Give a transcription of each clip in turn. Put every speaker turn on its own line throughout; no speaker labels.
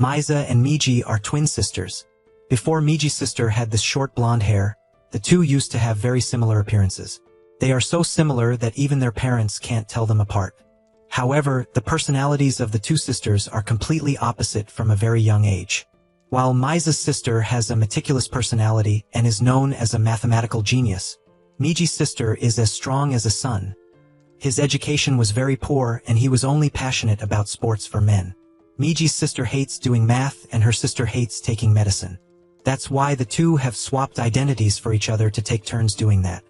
Misa and Miji are twin sisters. Before Miji's sister had this short blonde hair, the two used to have very similar appearances. They are so similar that even their parents can't tell them apart. However, the personalities of the two sisters are completely opposite from a very young age. While Misa's sister has a meticulous personality and is known as a mathematical genius, Miji's sister is as strong as a sun. His education was very poor and he was only passionate about sports for men. Miji's sister hates doing math and her sister hates taking medicine. That's why the two have swapped identities for each other to take turns doing that.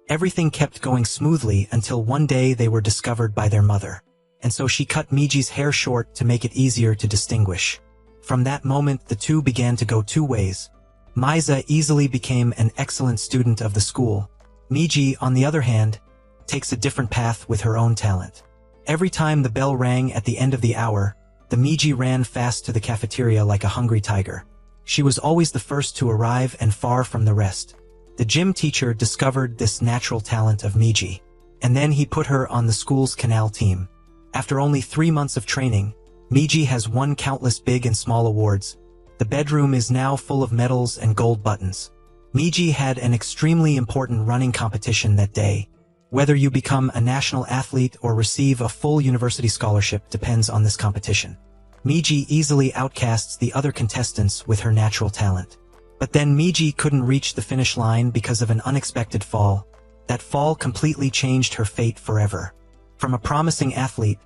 Everything kept going smoothly until one day they were discovered by their mother. And so she cut Miji's hair short to make it easier to distinguish. From that moment the two began to go two ways. Misa easily became an excellent student of the school. Miji, on the other hand, takes a different path with her own talent. Every time the bell rang at the end of the hour, the Miji ran fast to the cafeteria like a hungry tiger. She was always the first to arrive and far from the rest. The gym teacher discovered this natural talent of Miji, and then he put her on the school's canal team. After only 3 months of training, Miji has won countless big and small awards. The bedroom is now full of medals and gold buttons. Miji had an extremely important running competition that day. Whether you become a national athlete or receive a full university scholarship depends on this competition. Miji easily outcasts the other contestants with her natural talent. But then Miji couldn't reach the finish line because of an unexpected fall. That fall completely changed her fate forever. From a promising athlete,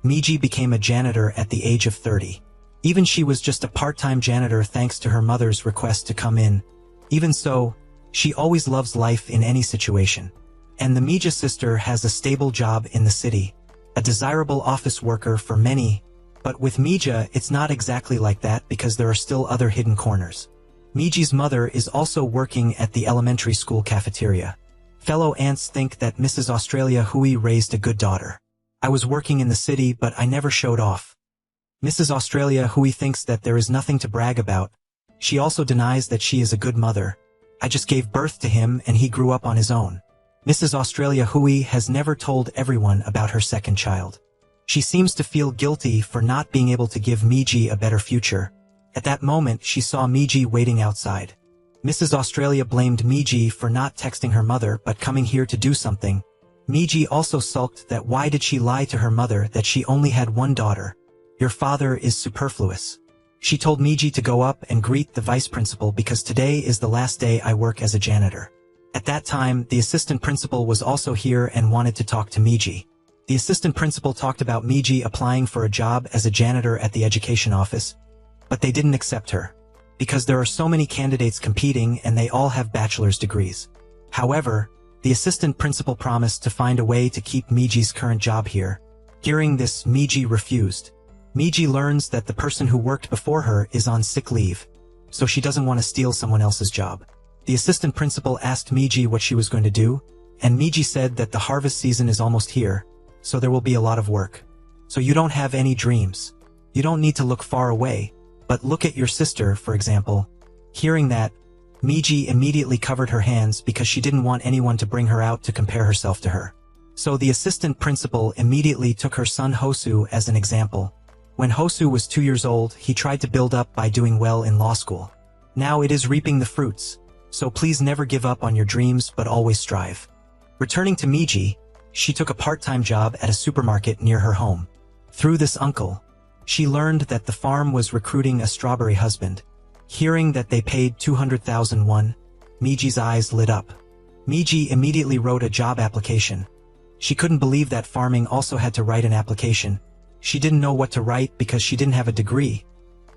Miji became a janitor at the age of 30. Even she was just a part-time janitor thanks to her mother's request to come in. Even so, she always loves life in any situation. And the Mija sister has a stable job in the city, a desirable office worker for many, but with Mija it's not exactly like that because there are still other hidden corners. Miji's mother is also working at the elementary school cafeteria. Fellow aunts think that Mrs. Australia Hui raised a good daughter. I was working in the city but I never showed off. Mrs. Australia Hui thinks that there is nothing to brag about. She also denies that she is a good mother. I just gave birth to him and he grew up on his own. Mrs. Australia Hui has never told everyone about her second child. She seems to feel guilty for not being able to give Miji a better future. At that moment she saw Miji waiting outside. Mrs. Australia blamed Miji for not texting her mother but coming here to do something. Miji also sulked that why did she lie to her mother that she only had one daughter. Your father is superfluous. She told Miji to go up and greet the vice principal because today is the last day I work as a janitor. At that time, the assistant principal was also here and wanted to talk to Miji. The assistant principal talked about Miji applying for a job as a janitor at the education office, but they didn't accept her, because there are so many candidates competing and they all have bachelor's degrees. However, the assistant principal promised to find a way to keep Miji's current job here. Hearing this, Miji refused. Miji learns that the person who worked before her is on sick leave, so she doesn't want to steal someone else's job. The assistant principal asked Miji what she was going to do, and Miji said that the harvest season is almost here, so there will be a lot of work. So you don't have any dreams. You don't need to look far away, but look at your sister, for example. Hearing that, Miji immediately covered her hands because she didn't want anyone to bring her out to compare herself to her. So the assistant principal immediately took her son Hosu as an example. When Hosu was 2 years old, he tried to build up by doing well in law school. Now it is reaping the fruits. So please never give up on your dreams but always strive. Returning to Miji, she took a part-time job at a supermarket near her home. Through this uncle, she learned that the farm was recruiting a strawberry husband. Hearing that they paid 200,000 won, Miji's eyes lit up. Miji immediately wrote a job application. She couldn't believe that farming also had to write an application. She didn't know what to write because she didn't have a degree,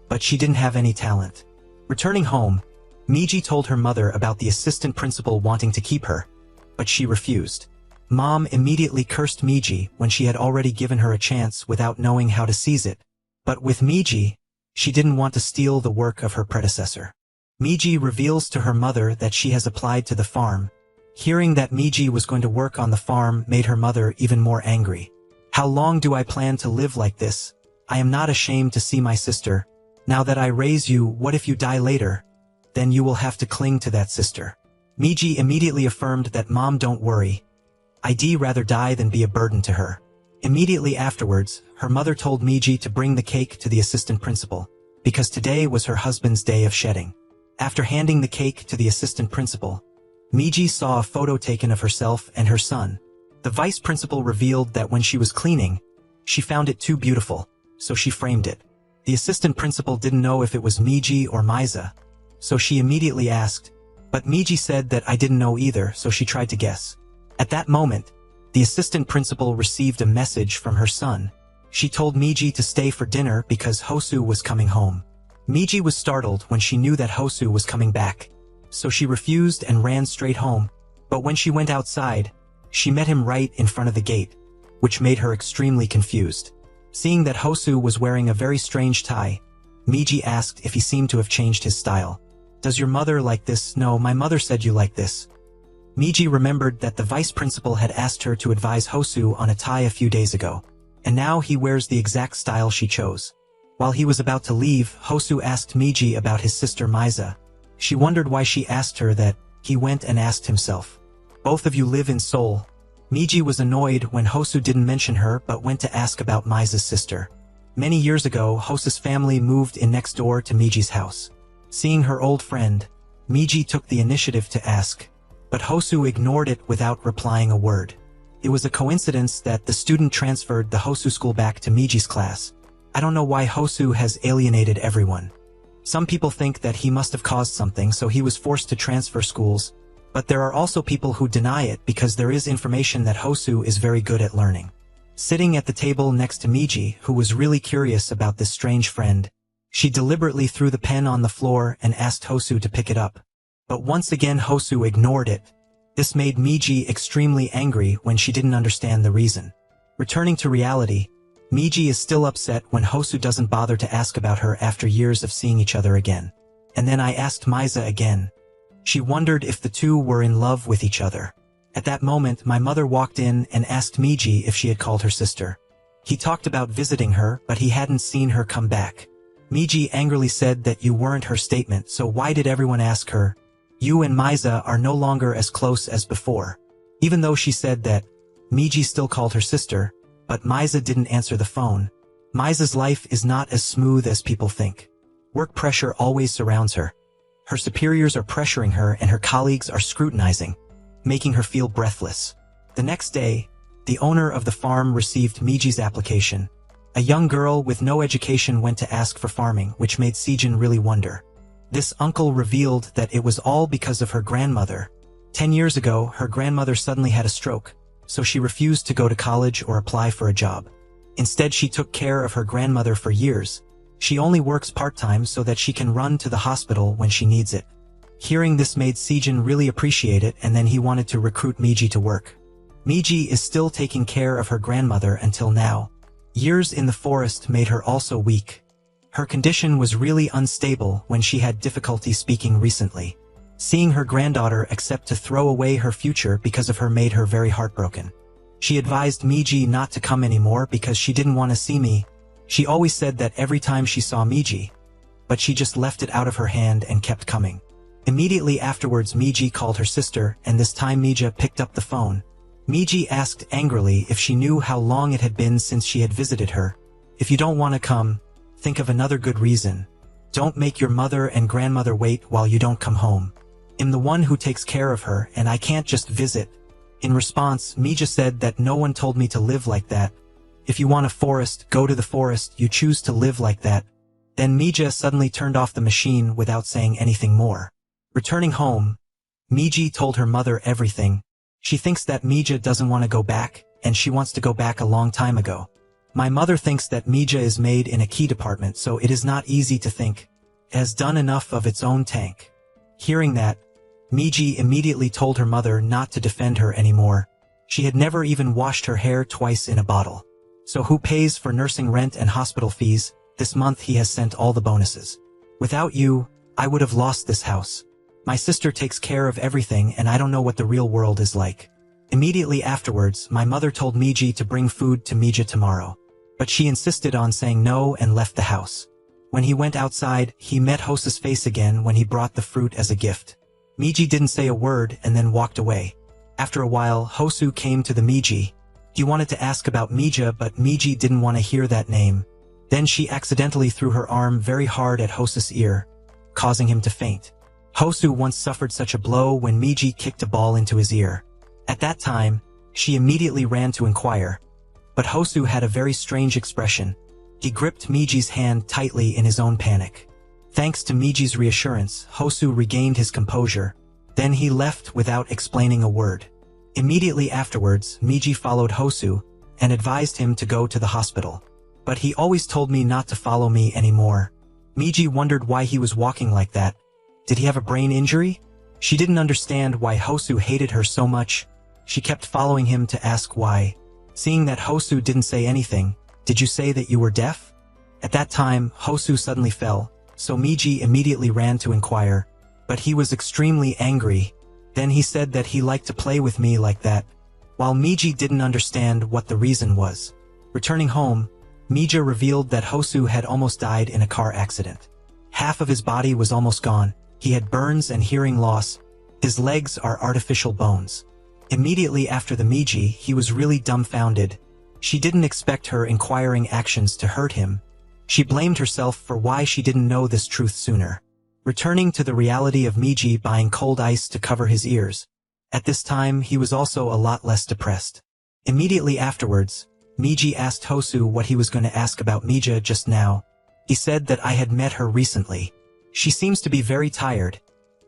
but she didn't have any talent. Returning home, Miji told her mother about the assistant principal wanting to keep her, but she refused. Mom immediately cursed Miji when she had already given her a chance without knowing how to seize it. But with Miji, she didn't want to steal the work of her predecessor. Miji reveals to her mother that she has applied to the farm. Hearing that Miji was going to work on the farm made her mother even more angry. How long do I plan to live like this? I am not ashamed to see my sister. Now that I raise you, what if you die later? Then you will have to cling to that sister. Miji immediately affirmed that Mom, don't worry. I'd rather die than be a burden to her. Immediately afterwards, her mother told Miji to bring the cake to the assistant principal, because today was her husband's day of shedding. After handing the cake to the assistant principal, Miji saw a photo taken of herself and her son. The vice principal revealed that when she was cleaning, she found it too beautiful, so she framed it. The assistant principal didn't know if it was Miji or Misa, so she immediately asked, but Miji said that I didn't know either, so she tried to guess. At that moment, the assistant principal received a message from her son. She told Miji to stay for dinner because Hosu was coming home. Miji was startled when she knew that Hosu was coming back, so she refused and ran straight home. But when she went outside, she met him right in front of the gate, which made her extremely confused. Seeing that Hosu was wearing a very strange tie, Miji asked if he seemed to have changed his style. "Does your mother like this?" "No, my mother said you like this." Miji remembered that the vice principal had asked her to advise Hosu on a tie a few days ago, and now he wears the exact style she chose. While he was about to leave, Hosu asked Miji about his sister Misa. She wondered why she asked her that. He went and asked himself, "Both of you live in Seoul?" Miji was annoyed when Hosu didn't mention her but went to ask about Misa's sister. Many years ago, Hosu's family moved in next door to Miji's house. Seeing her old friend, Miji took the initiative to ask, but Hosu ignored it without replying a word. It was a coincidence that the student transferred the Hosu school back to Miji's class. I don't know why Hosu has alienated everyone. Some people think that he must have caused something, so he was forced to transfer schools, but there are also people who deny it because there is information that Hosu is very good at learning. Sitting at the table next to Miji, who was really curious about this strange friend, she deliberately threw the pen on the floor and asked Hosu to pick it up. But once again Hosu ignored it. This made Miji extremely angry when she didn't understand the reason. Returning to reality, Miji is still upset when Hosu doesn't bother to ask about her after years of seeing each other again. And then I asked Misa again. She wondered if the two were in love with each other. At that moment my mother walked in and asked Miji if she had called her sister. He talked about visiting her, but he hadn't seen her come back. Miji angrily said that you weren't her statement, so why did everyone ask her? You and Misa are no longer as close as before. Even though she said that, Miji still called her sister, but Misa didn't answer the phone. Misa's life is not as smooth as people think. Work pressure always surrounds her. Her superiors are pressuring her and her colleagues are scrutinizing, making her feel breathless. The next day, the owner of the farm received Miji's application. A young girl with no education went to ask for farming, which made Sejin really wonder. This uncle revealed that it was all because of her grandmother. 10 years ago, her grandmother suddenly had a stroke, so she refused to go to college or apply for a job. Instead, she took care of her grandmother for years. She only works part-time so that she can run to the hospital when she needs it. Hearing this made Sejin really appreciate it, and then he wanted to recruit Miji to work. Miji is still taking care of her grandmother until now. Years in the forest made her also weak. Her condition was really unstable when she had difficulty speaking recently. Seeing her granddaughter accept to throw away her future because of her made her very heartbroken. She advised Miji not to come anymore because she didn't want to see me. She always said that every time she saw Miji, but she just left it out of her hand and kept coming. Immediately afterwards Miji called her sister, and this time Mija picked up the phone. Miji asked angrily if she knew how long it had been since she had visited her. If you don't want to come, think of another good reason. Don't make your mother and grandmother wait while you don't come home. I'm the one who takes care of her and I can't just visit. In response, Mija said that no one told me to live like that. If you want a forest, go to the forest, you choose to live like that. Then Mija suddenly turned off the machine without saying anything more. Returning home, Miji told her mother everything. She thinks that Mija doesn't want to go back, and she wants to go back a long time ago. My mother thinks that Mija is made in a key department, so it is not easy to think. It has done enough of its own tank. Hearing that, Miji immediately told her mother not to defend her anymore. She had never even washed her hair twice in a bottle. So who pays for nursing rent and hospital fees? This month he has sent all the bonuses. Without you, I would have lost this house. My sister takes care of everything and I don't know what the real world is like. Immediately afterwards, my mother told Miji to bring food to Mija tomorrow. But she insisted on saying no and left the house. When he went outside, he met Hosu's face again when he brought the fruit as a gift. Miji didn't say a word and then walked away. After a while, Hosu came to the Miji. He wanted to ask about Mija, but Miji didn't want to hear that name. Then she accidentally threw her arm very hard at Hosu's ear, causing him to faint. Hosu once suffered such a blow when Miji kicked a ball into his ear. At that time, she immediately ran to inquire, but Hosu had a very strange expression. He gripped Miji's hand tightly in his own panic. Thanks to Miji's reassurance, Hosu regained his composure. Then he left without explaining a word. Immediately afterwards, Miji followed Hosu and advised him to go to the hospital. But he always told me not to follow me anymore. Miji wondered why he was walking like that. Did he have a brain injury? She didn't understand why Hosu hated her so much. She kept following him to ask why. Seeing that Hosu didn't say anything, "Did you say that you were deaf?" At that time, Hosu suddenly fell, so Miji immediately ran to inquire. But he was extremely angry. Then he said that he liked to play with me like that, while Miji didn't understand what the reason was. Returning home, Mija revealed that Hosu had almost died in a car accident. Half of his body was almost gone. He had burns and hearing loss. His legs are artificial bones. Immediately after the Miji, he was really dumbfounded. She didn't expect her inquiring actions to hurt him. She blamed herself for why she didn't know this truth sooner. Returning to the reality of Miji buying cold ice to cover his ears. At this time, he was also a lot less depressed. Immediately afterwards, Miji asked Hosu what he was going to ask about Mija just now. He said that I had met her recently. She seems to be very tired.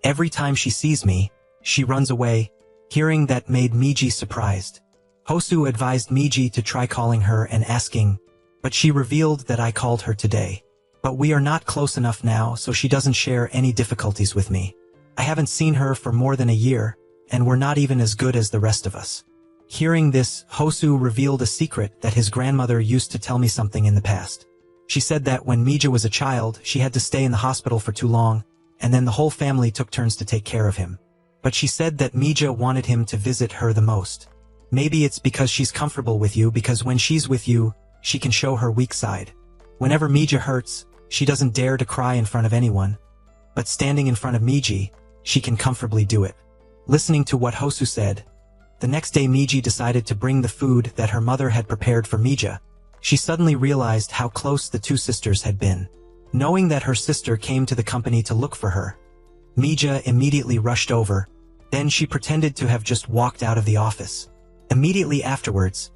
Every time she sees me, she runs away. Hearing that made Miji surprised. Hosu advised Miji to try calling her and asking, but she revealed that I called her today. But we are not close enough now, so she doesn't share any difficulties with me. I haven't seen her for more than a year, and we're not even as good as the rest of us. Hearing this, Hosu revealed a secret that his grandmother used to tell me something in the past. She said that when Mija was a child, she had to stay in the hospital for too long, and then the whole family took turns to take care of him. But she said that Mija wanted him to visit her the most. Maybe it's because she's comfortable with you, because when she's with you, she can show her weak side. Whenever Mija hurts, she doesn't dare to cry in front of anyone. But standing in front of Miji, she can comfortably do it. Listening to what Hosu said, the next day Miji decided to bring the food that her mother had prepared for Mija. She suddenly realized how close the two sisters had been. Knowing that her sister came to the company to look for her, Mija immediately rushed over. Then she pretended to have just walked out of the office. Immediately afterwards,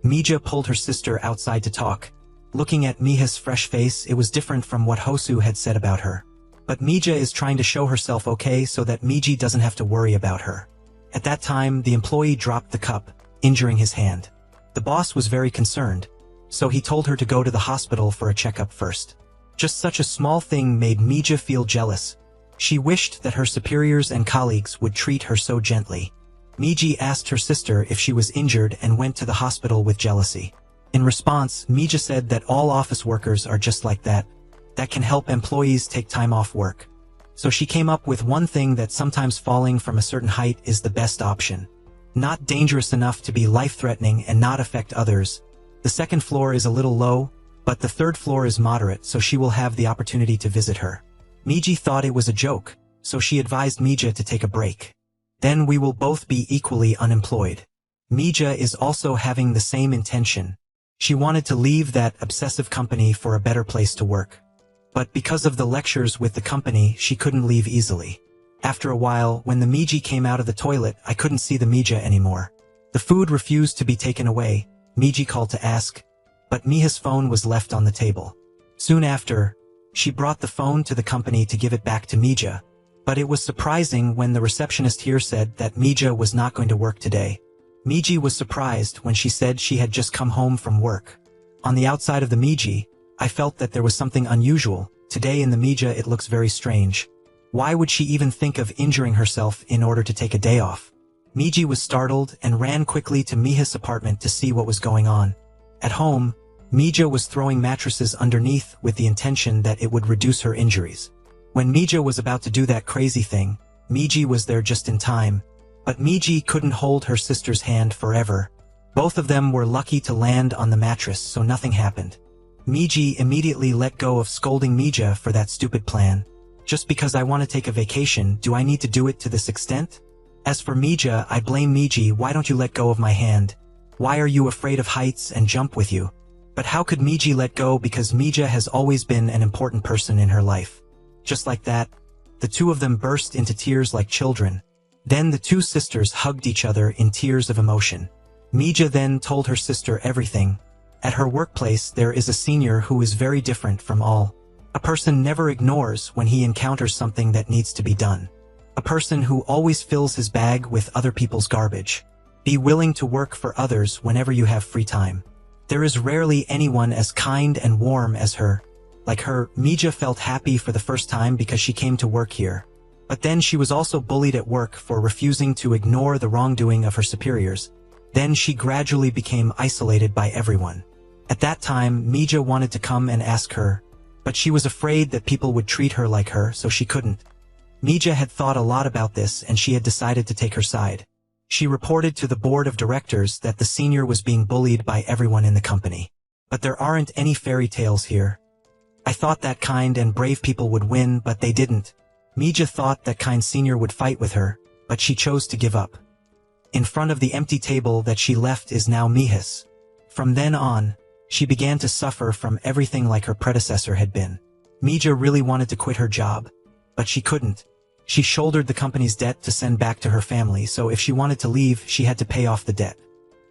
Mija pulled her sister outside to talk. Looking at Mija's fresh face, it was different from what Hosu had said about her. But Mija is trying to show herself okay so that Miji doesn't have to worry about her. At that time, the employee dropped the cup, injuring his hand. The boss was very concerned, so he told her to go to the hospital for a checkup first. Just such a small thing made Mija feel jealous. She wished that her superiors and colleagues would treat her so gently. Miji asked her sister if she was injured and went to the hospital with jealousy. In response, Mija said that all office workers are just like that can help employees take time off work. So she came up with one thing, that sometimes falling from a certain height is the best option. Not dangerous enough to be life-threatening and not affect others. The second floor is a little low, but the third floor is moderate, so she will have the opportunity to visit her. Miji thought it was a joke, so she advised Mija to take a break. Then we will both be equally unemployed. Mija is also having the same intention. She wanted to leave that obsessive company for a better place to work. But because of the lectures with the company, she couldn't leave easily. After a while, when the Miji came out of the toilet, I couldn't see the Mija anymore. The food refused to be taken away. Miji called to ask, but Mija's phone was left on the table. Soon after, she brought the phone to the company to give it back to Mija. But it was surprising when the receptionist here said that Mija was not going to work today. Miji was surprised when she said she had just come home from work. On the outside of the Miji, I felt that there was something unusual. Today in the Mija it looks very strange. Why would she even think of injuring herself in order to take a day off? Miji was startled and ran quickly to Mija's apartment to see what was going on. At home, Mija was throwing mattresses underneath with the intention that it would reduce her injuries. When Mija was about to do that crazy thing, Miji was there just in time. But Miji couldn't hold her sister's hand forever. Both of them were lucky to land on the mattress, so nothing happened. Miji immediately let go of scolding Mija for that stupid plan. Just because I want to take a vacation, do I need to do it to this extent? As for Mija, I blame Miji. Why don't you let go of my hand? Why are you afraid of heights and jump with you? But how could Miji let go, because Mija has always been an important person in her life? Just like that, the two of them burst into tears like children. Then the two sisters hugged each other in tears of emotion. Mija then told her sister everything. At her workplace there is a senior who is very different from all. A person never ignores when he encounters something that needs to be done. A person who always fills his bag with other people's garbage. Be willing to work for others whenever you have free time. There is rarely anyone as kind and warm as her. Like her, Mija felt happy for the first time because she came to work here. But then she was also bullied at work for refusing to ignore the wrongdoing of her superiors. Then she gradually became isolated by everyone. At that time, Mija wanted to come and ask her, but she was afraid that people would treat her like her, so she couldn't. Mija had thought a lot about this and she had decided to take her side. She reported to the board of directors that the senior was being bullied by everyone in the company. But there aren't any fairy tales here. I thought that kind and brave people would win, but they didn't. Mija thought that kind senior would fight with her, but she chose to give up. In front of the empty table that she left is now Mija's. From then on, she began to suffer from everything like her predecessor had been. Mija really wanted to quit her job, but she couldn't. She shouldered the company's debt to send back to her family, so if she wanted to leave, she had to pay off the debt.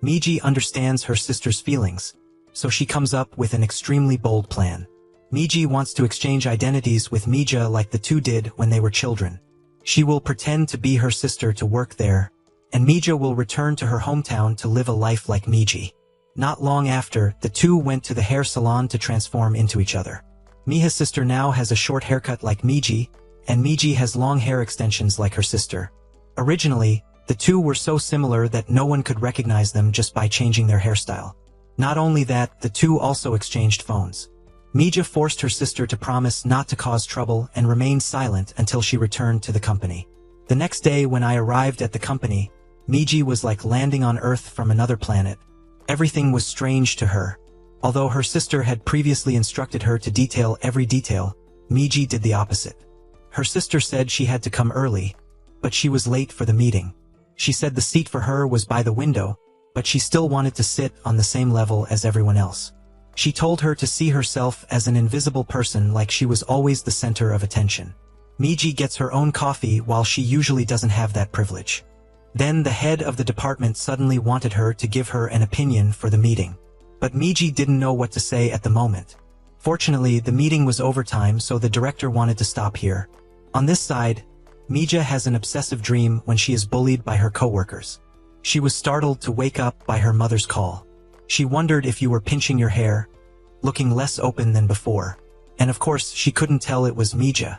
Miji understands her sister's feelings, so she comes up with an extremely bold plan. Miji wants to exchange identities with Mija like the two did when they were children. She will pretend to be her sister to work there, and Mija will return to her hometown to live a life like Miji. Not long after, the two went to the hair salon to transform into each other. Mija's sister now has a short haircut like Miji, and Miji has long hair extensions like her sister. Originally, the two were so similar that no one could recognize them just by changing their hairstyle. Not only that, the two also exchanged phones. Mija forced her sister to promise not to cause trouble and remained silent until she returned to the company. The next day when I arrived at the company, Miji was like landing on Earth from another planet. Everything was strange to her. Although her sister had previously instructed her to detail every detail, Miji did the opposite. Her sister said she had to come early, but she was late for the meeting. She said the seat for her was by the window, but she still wanted to sit on the same level as everyone else. She told her to see herself as an invisible person, like she was always the center of attention. Miji gets her own coffee while she usually doesn't have that privilege. Then the head of the department suddenly wanted her to give her an opinion for the meeting. But Miji didn't know what to say at the moment. Fortunately, the meeting was overtime, so the director wanted to stop here. On this side, Mija has an obsessive dream when she is bullied by her coworkers. She was startled to wake up by her mother's call. She wondered if you were pinching your hair, looking less open than before. And of course, she couldn't tell it was Mija.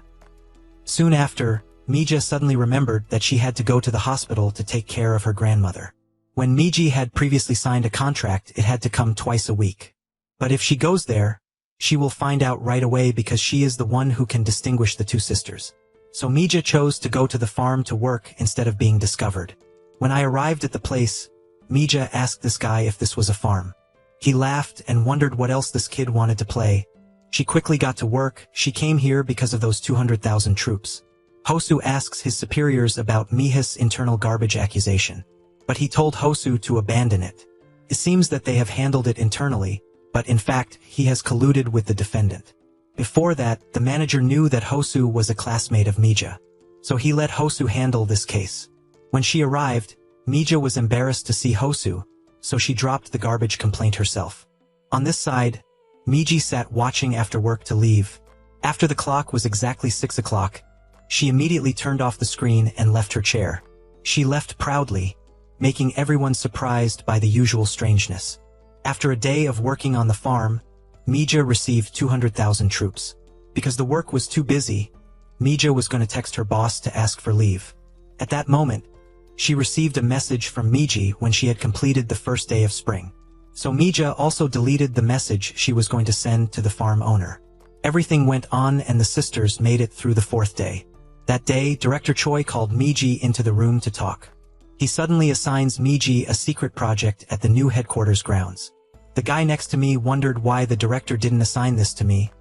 Soon after, Mija suddenly remembered that she had to go to the hospital to take care of her grandmother. When Miji had previously signed a contract, it had to come twice a week. But if she goes there, she will find out right away because she is the one who can distinguish the two sisters. So Mija chose to go to the farm to work instead of being discovered. When I arrived at the place, Mija asked this guy if this was a farm. He laughed and wondered what else this kid wanted to play. She quickly got to work. She came here because of those 200,000 troops. Hosu asks his superiors about Mija's internal garbage accusation. But he told Hosu to abandon it. It seems that they have handled it internally, but in fact, he has colluded with the defendant. Before that, the manager knew that Hosu was a classmate of Mija. So he let Hosu handle this case. When she arrived, Mija was embarrassed to see Hosu, so she dropped the garbage complaint herself. On this side, Miji sat watching after work to leave. After the clock was exactly 6 o'clock, she immediately turned off the screen and left her chair. She left proudly, making everyone surprised by the usual strangeness. After a day of working on the farm, Mija received 200,000 troops. Because the work was too busy, Mija was going to text her boss to ask for leave. At that moment, she received a message from Miji when she had completed the first day of spring. So Mija also deleted the message she was going to send to the farm owner. Everything went on and the sisters made it through the 4th day. That day, Director Choi called Miji into the room to talk. He suddenly assigns Miji a secret project at the new headquarters grounds. The guy next to me wondered why the director didn't assign this to me,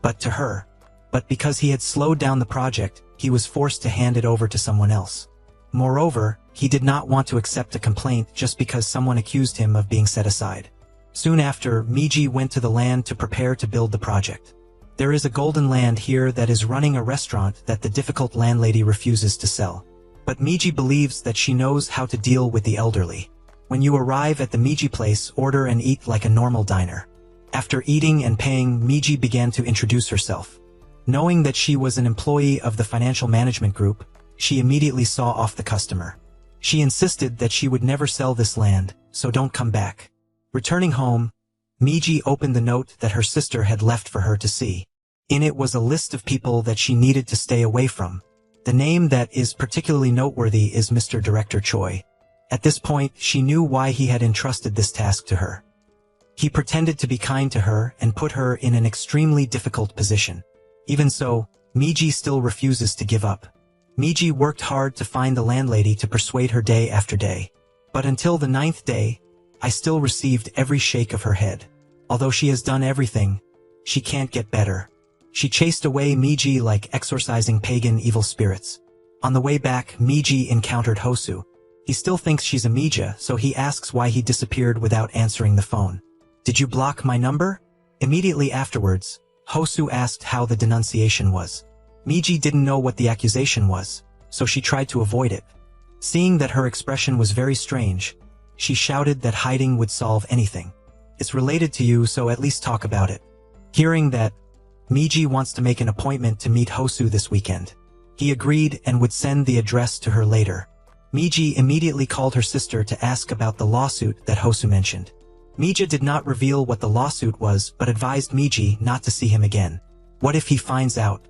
but to her. But because he had slowed down the project, he was forced to hand it over to someone else. Moreover, he did not want to accept a complaint just because someone accused him of being set aside. Soon after, Miji went to the land to prepare to build the project. There is a golden land here that is running a restaurant that the difficult landlady refuses to sell. But Miji believes that she knows how to deal with the elderly. When you arrive at the Miji place, order and eat like a normal diner. After eating and paying, Miji began to introduce herself. Knowing that she was an employee of the financial management group, she immediately saw off the customer. She insisted that she would never sell this land, so don't come back. Returning home, Miji opened the note that her sister had left for her to see. In it was a list of people that she needed to stay away from. The name that is particularly noteworthy is Mr. Director Choi. At this point, she knew why he had entrusted this task to her. He pretended to be kind to her and put her in an extremely difficult position. Even so, Miji still refuses to give up. Miji worked hard to find the landlady to persuade her day after day. But until the 9th day, I still received every shake of her head. Although she has done everything, she can't get better. She chased away Miji like exorcising pagan evil spirits. On the way back, Miji encountered Hosu. He still thinks she's a Mija, so he asks why he disappeared without answering the phone. Did you block my number? Immediately afterwards, Hosu asked how the denunciation was. Miji didn't know what the accusation was, so she tried to avoid it. Seeing that her expression was very strange, she shouted that hiding would solve anything. It's related to you, so at least talk about it. Hearing that, Miji wants to make an appointment to meet Hosu this weekend. He agreed and would send the address to her later. Miji immediately called her sister to ask about the lawsuit that Hosu mentioned. Mija did not reveal what the lawsuit was but advised Miji not to see him again. What if he finds out?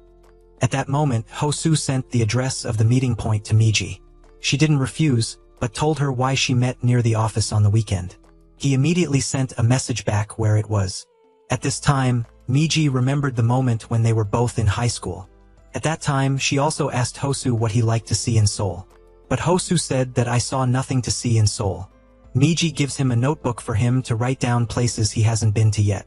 At that moment, Hosu sent the address of the meeting point to Miji. She didn't refuse, but told her why she met near the office on the weekend. He immediately sent a message back where it was. At this time, Miji remembered the moment when they were both in high school. At that time, she also asked Hosu what he liked to see in Seoul. But Hosu said that I saw nothing to see in Seoul. Miji gives him a notebook for him to write down places he hasn't been to yet.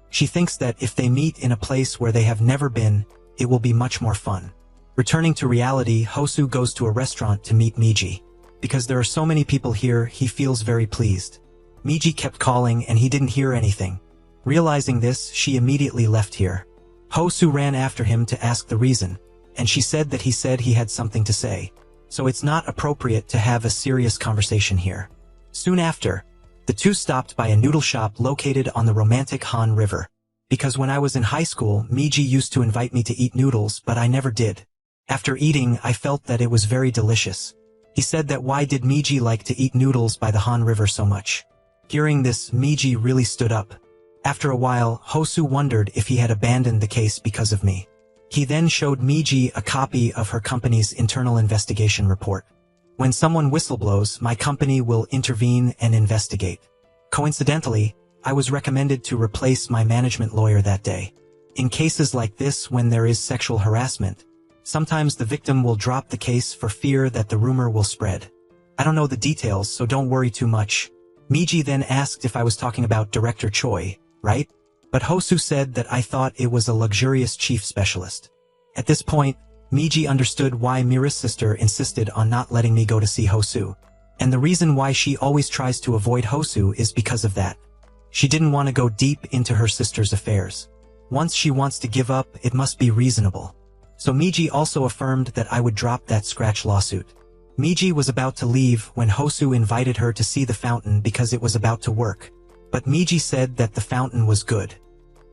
She thinks that if they meet in a place where they have never been, it will be much more fun. Returning to reality, Hosu goes to a restaurant to meet Miji. Because there are so many people here, he feels very pleased. Miji kept calling and he didn't hear anything. Realizing this, she immediately left here. Hosu ran after him to ask the reason, and she said that he had something to say. So it's not appropriate to have a serious conversation here. Soon after, the two stopped by a noodle shop located on the romantic Han River. Because when I was in high school, Miji used to invite me to eat noodles, but I never did. After eating, I felt that it was very delicious. He said that why did Miji like to eat noodles by the Han River so much? Hearing this, Miji really stood up. After a while, Hosu wondered if he had abandoned the case because of me. He then showed Miji a copy of her company's internal investigation report. When someone whistleblows, my company will intervene and investigate. Coincidentally, I was recommended to replace my management lawyer that day. In cases like this, when there is sexual harassment, sometimes the victim will drop the case for fear that the rumor will spread. I don't know the details, so don't worry too much. Miji then asked if I was talking about Director Choi, right? But Hosu said that I thought it was a luxurious chief specialist. At this point, Miji understood why Mira's sister insisted on not letting me go to see Hosu. And the reason why she always tries to avoid Hosu is because of that. She didn't want to go deep into her sister's affairs. Once she wants to give up, it must be reasonable. So Miji also affirmed that I would drop that scratch lawsuit. Miji was about to leave when Hosu invited her to see the fountain because it was about to work. But Miji said that the fountain was good.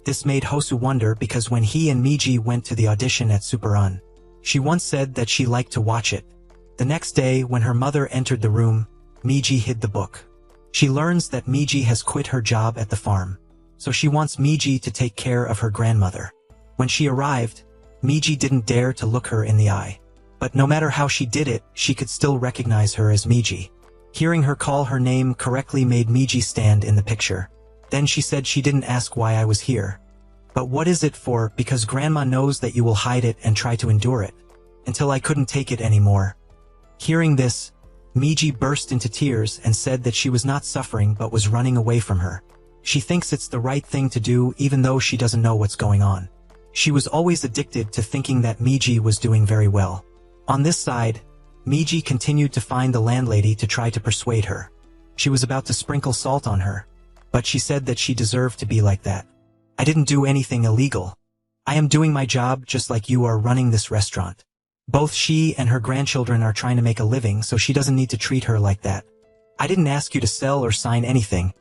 This made Hosu wonder because when he and Miji went to the audition at Superun, she once said that she liked to watch it. The next day, when her mother entered the room, Miji hid the book. She learns that Miji has quit her job at the farm, so she wants Miji to take care of her grandmother. When she arrived, Miji didn't dare to look her in the eye. But no matter how she did it, she could still recognize her as Miji. Hearing her call her name correctly made Miji stand in the picture. Then she said she didn't ask why I was here. But what is it for? Because grandma knows that you will hide it and try to endure it. Until I couldn't take it anymore. Hearing this, Miji burst into tears and said that she was not suffering but was running away from her. She thinks it's the right thing to do even though she doesn't know what's going on. She was always addicted to thinking that Miji was doing very well. On this side, Miji continued to find the landlady to try to persuade her. She was about to sprinkle salt on her. but she said that she deserved to be like that. I didn't do anything illegal. I am doing my job just like you are running this restaurant. Both she and her grandchildren are trying to make a living, so she doesn't need to treat her like that. I didn't ask you to sell or sign anything.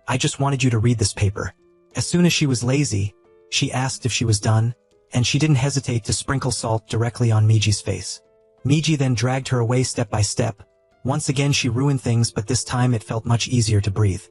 I just wanted you to read this paper. As soon as she was lazy, she asked if she was done, and she didn't hesitate to sprinkle salt directly on Miji's face. Miji then dragged her away step by step. Once again she ruined things, but this time it felt much easier to breathe.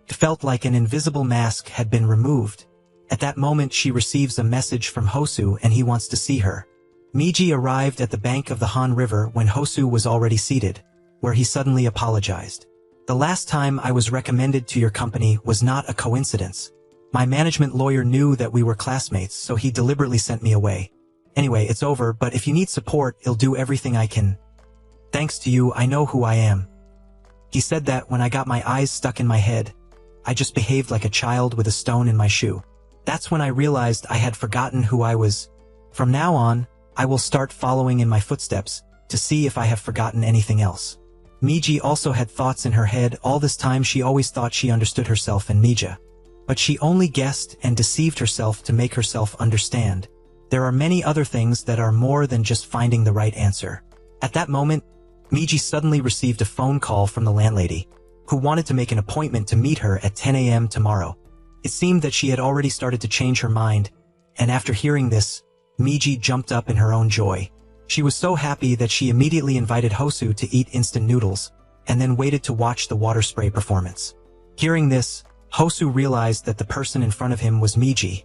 It felt like an invisible mask had been removed. At that moment she receives a message from Hosu and he wants to see her. Miji arrived at the bank of the Han River when Hosu was already seated, where he suddenly apologized. The last time I was recommended to your company was not a coincidence. My management lawyer knew that we were classmates, so he deliberately sent me away. Anyway, it's over, but if you need support, I'll do everything I can. Thanks to you, I know who I am. He said that when I got my eyes stuck in my head. I just behaved like a child with a stone in my shoe. That's when I realized I had forgotten who I was. From now on, I will start following in my footsteps to see if I have forgotten anything else. Miji also had thoughts in her head. All this time she always thought she understood herself and Mija. But she only guessed and deceived herself to make herself understand. There are many other things that are more than just finding the right answer. At that moment, Miji suddenly received a phone call from the landlady, who wanted to make an appointment to meet her at 10 a.m. tomorrow. It seemed that she had already started to change her mind, and after hearing this, Miji jumped up in her own joy. She was so happy that she immediately invited Hosu to eat instant noodles, and then waited to watch the water spray performance. Hearing this, Hosu realized that the person in front of him was Miji,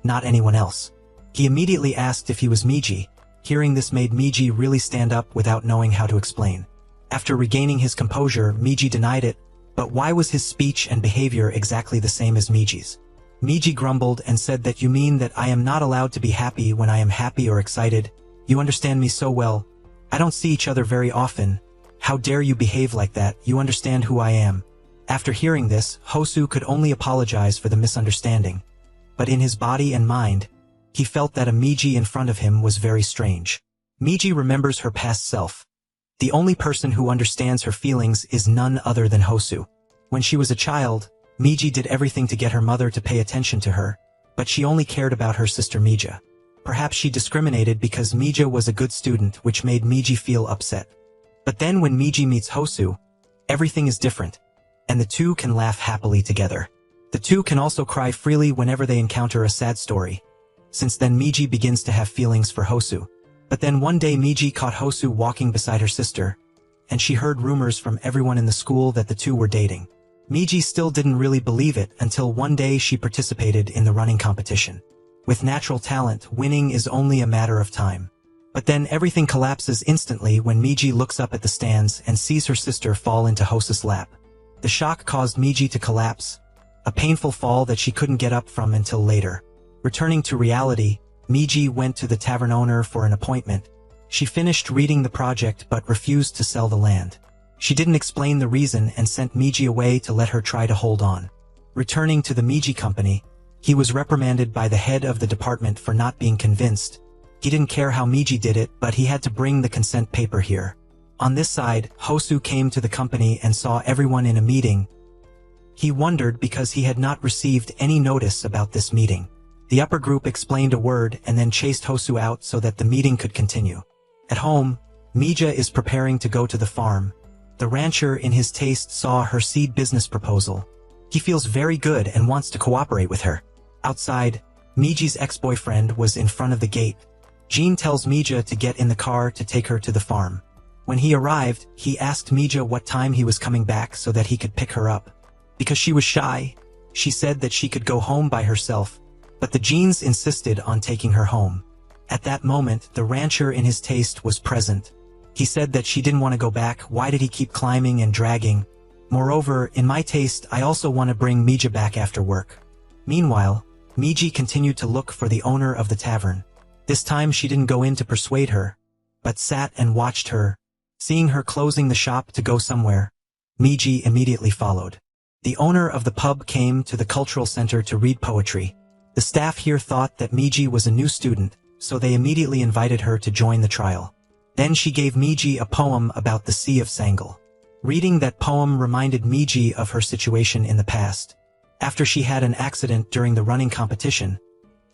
not anyone else. He immediately asked if he was Miji. Hearing this made Miji really stand up without knowing how to explain. After regaining his composure, Miji denied it, but why was his speech and behavior exactly the same as Miji's? Miji grumbled and said that you mean that I am not allowed to be happy when I am happy or excited. You understand me so well. I don't see each other very often. How dare you behave like that? You understand who I am. After hearing this, Hosu could only apologize for the misunderstanding. But in his body and mind, he felt that a Miji in front of him was very strange. Miji remembers her past self. The only person who understands her feelings is none other than Hosu. When she was a child, Miji did everything to get her mother to pay attention to her, but she only cared about her sister Mija. Perhaps she discriminated because Mija was a good student, which made Miji feel upset. But then when Miji meets Hosu, everything is different, and the two can laugh happily together. The two can also cry freely whenever they encounter a sad story. Since then Miji begins to have feelings for Hosu. But then one day Miji caught Hosu walking beside her sister, and she heard rumors from everyone in the school that the two were dating. Miji still didn't really believe it until one day she participated in the running competition. With natural talent, winning is only a matter of time. But then everything collapses instantly when Miji looks up at the stands and sees her sister fall into Hosu's lap. The shock caused Miji to collapse, a painful fall that she couldn't get up from until later. Returning to reality, Miji went to the tavern owner for an appointment. She finished reading the project but refused to sell the land. She didn't explain the reason and sent Miji away to let her try to hold on. Returning to the Miji company, he was reprimanded by the head of the department for not being convinced. He didn't care how Miji did it, but he had to bring the consent paper here. On this side, Hosu came to the company and saw everyone in a meeting. He wondered because he had not received any notice about this meeting. The upper group explained a word and then chased Hosu out so that the meeting could continue. At home, Mija is preparing to go to the farm. The rancher in his taste saw her seed business proposal. He feels very good and wants to cooperate with her. Outside, Miji's ex-boyfriend was in front of the gate. Jean tells Mija to get in the car to take her to the farm. When he arrived, he asked Mija what time he was coming back so that he could pick her up. Because she was shy, she said that she could go home by herself, but the Jeans insisted on taking her home. At that moment, the rancher in his taste was present. He said that she didn't want to go back. Why did he keep climbing and dragging? Moreover, in my taste, I also want to bring Mija back after work. Meanwhile, Miji continued to look for the owner of the tavern. This time she didn't go in to persuade her, but sat and watched her. Seeing her closing the shop to go somewhere, Miji immediately followed. The owner of the pub came to the cultural center to read poetry. The staff here thought that Miji was a new student, so they immediately invited her to join the trial. Then she gave Miji a poem about the Sea of Sangal. Reading that poem reminded Miji of her situation in the past. After she had an accident during the running competition,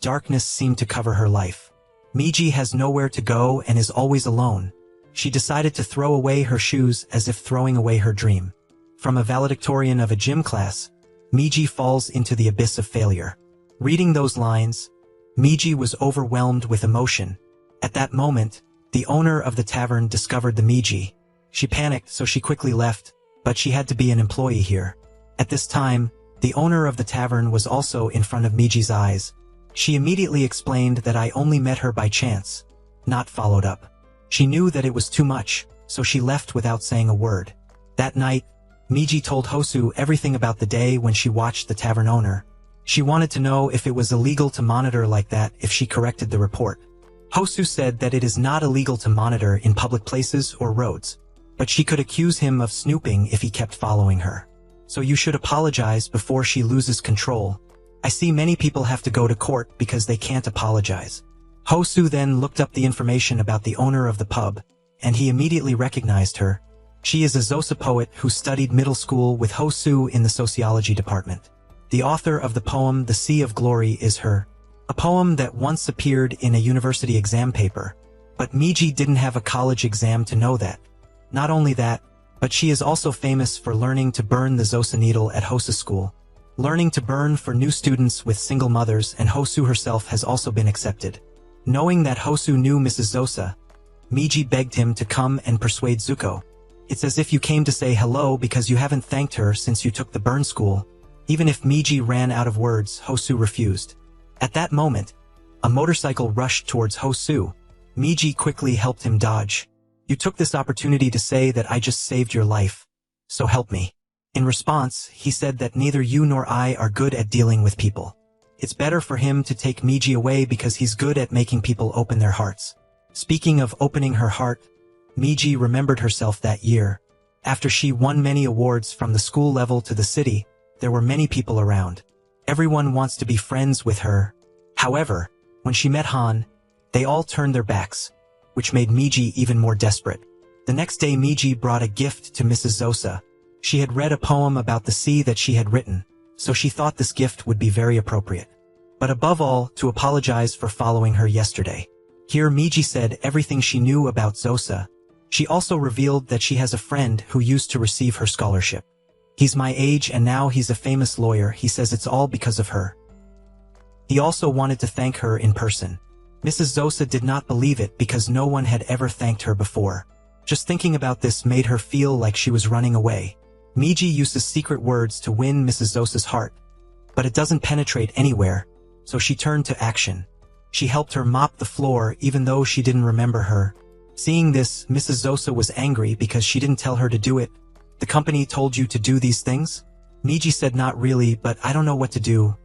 darkness seemed to cover her life. Miji has nowhere to go and is always alone. She decided to throw away her shoes as if throwing away her dream. From a valedictorian of a gym class, Miji falls into the abyss of failure. Reading those lines, Miji was overwhelmed with emotion. At that moment, the owner of the tavern discovered the Miji. She panicked, so she quickly left, but she had to be an employee here. At this time, the owner of the tavern was also in front of Miji's eyes. She immediately explained that I only met her by chance, not followed up. She knew that it was too much, so she left without saying a word. That night, Miji told Hosu everything about the day when she watched the tavern owner. She wanted to know if it was illegal to monitor like that if she corrected the report. Hosu said that it is not illegal to monitor in public places or roads, but she could accuse him of snooping if he kept following her. So you should apologize before she loses control. I see many people have to go to court because they can't apologize. Hosu then looked up the information about the owner of the pub, and he immediately recognized her. She is a Xhosa poet who studied middle school with Hosu in the sociology department. The author of the poem The Sea of Glory is her, a poem that once appeared in a university exam paper. But Miji didn't have a college exam to know that. Not only that, but she is also famous for learning to burn the Xhosa needle at Hosa school. Learning to burn for new students with single mothers, and Hosu herself has also been accepted. Knowing that Hosu knew Mrs. Xhosa, Miji begged him to come and persuade Zuko. It's as if you came to say hello because you haven't thanked her since you took the burn school. Even if Miji ran out of words, Hosu refused. At that moment, a motorcycle rushed towards Hosu. Miji quickly helped him dodge. You took this opportunity to say that I just saved your life, so help me. In response, he said that neither you nor I are good at dealing with people. It's better for him to take Miji away because he's good at making people open their hearts. Speaking of opening her heart, Miji remembered herself that year. After she won many awards from the school level to the city, there were many people around. Everyone wants to be friends with her. However, when she met Han, they all turned their backs, which made Miji even more desperate. The next day Miji brought a gift to Mrs. Xhosa. She had read a poem about the sea that she had written, so she thought this gift would be very appropriate. But above all, to apologize for following her yesterday. Here Miji said everything she knew about Xhosa. She also revealed that she has a friend who used to receive her scholarship. He's my age and now he's a famous lawyer. He says it's all because of her. He also wanted to thank her in person. Mrs. Xhosa did not believe it because no one had ever thanked her before. Just thinking about this made her feel like she was running away. Miji uses secret words to win Mrs. Xhosa's heart, but it doesn't penetrate anywhere, so she turned to action. She helped her mop the floor even though she didn't remember her. Seeing this, Mrs. Xhosa was angry because she didn't tell her to do it. The company told you to do these things? Miji said not really, but I don't know what to do.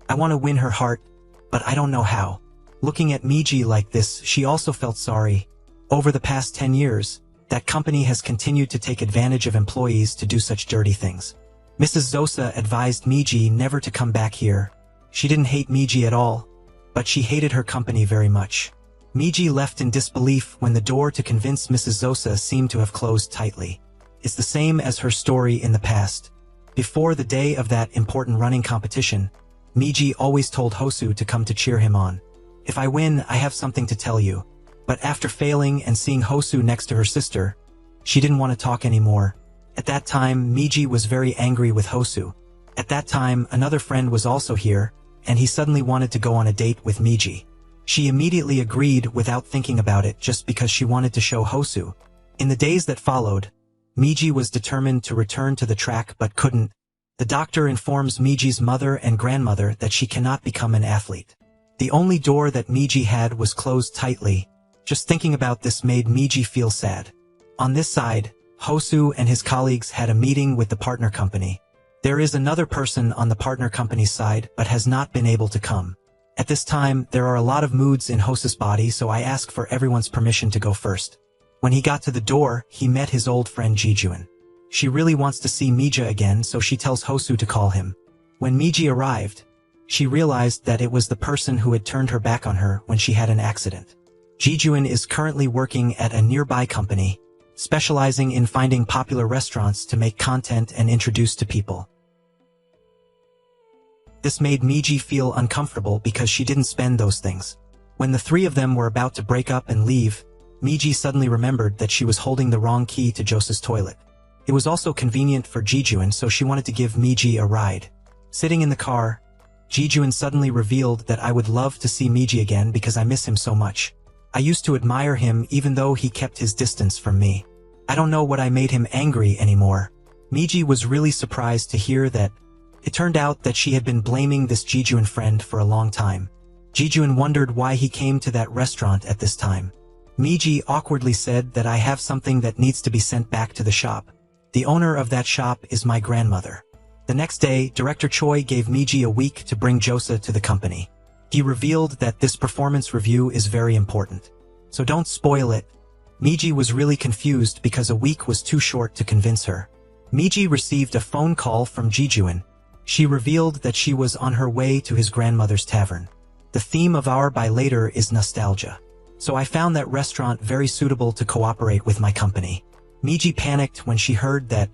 I want to win her heart, but I don't know how. Looking at Miji like this, she also felt sorry. Over the past 10 years, that company has continued to take advantage of employees to do such dirty things. Mrs. Xhosa advised Miji never to come back here. She didn't hate Miji at all, but she hated her company very much. Miji left in disbelief when the door to convince Mrs. Xhosa seemed to have closed tightly. It's the same as her story in the past. Before the day of that important running competition, Miji always told Hosu to come to cheer him on. If I win, I have something to tell you. But after failing and seeing Hosu next to her sister, she didn't want to talk anymore. At that time, Miji was very angry with Hosu. At that time, another friend was also here, and he suddenly wanted to go on a date with Miji. She immediately agreed without thinking about it just because she wanted to show Hosu. In the days that followed, Miji was determined to return to the track but couldn't. The doctor informs Miji's mother and grandmother that she cannot become an athlete. The only door that Miji had was closed tightly. Just thinking about this made Miji feel sad. On this side, Hosu and his colleagues had a meeting with the partner company. There is another person on the partner company's side but has not been able to come. At this time, there are a lot of moods in Hosu's body, so I ask for everyone's permission to go first. When he got to the door, he met his old friend Jijuan. She really wants to see Mija again, so she tells Hosu to call him. When Miji arrived, she realized that it was the person who had turned her back on her when she had an accident. Jijuan is currently working at a nearby company, specializing in finding popular restaurants to make content and introduce to people. This made Miji feel uncomfortable because she didn't spend those things. When the three of them were about to break up and leave, Miji suddenly remembered that she was holding the wrong key to Jose's toilet. It was also convenient for Jijuan, so she wanted to give Miji a ride. Sitting in the car, Jijuan suddenly revealed that I would love to see Miji again because I miss him so much. I used to admire him even though he kept his distance from me. I don't know what I made him angry anymore. Miji was really surprised to hear that. It turned out that she had been blaming this Jijuan friend for a long time. Jijuan wondered why he came to that restaurant at this time. Miji awkwardly said that I have something that needs to be sent back to the shop. The owner of that shop is my grandmother. The next day, Director Choi gave Miji a week to bring Josa to the company. He revealed that this performance review is very important. So don't spoil it. Miji was really confused because a week was too short to convince her. Miji received a phone call from Jijuan. She revealed that she was on her way to his grandmother's tavern. The theme of our buy later is nostalgia. So I found that restaurant very suitable to cooperate with my company. Miji panicked when she heard that.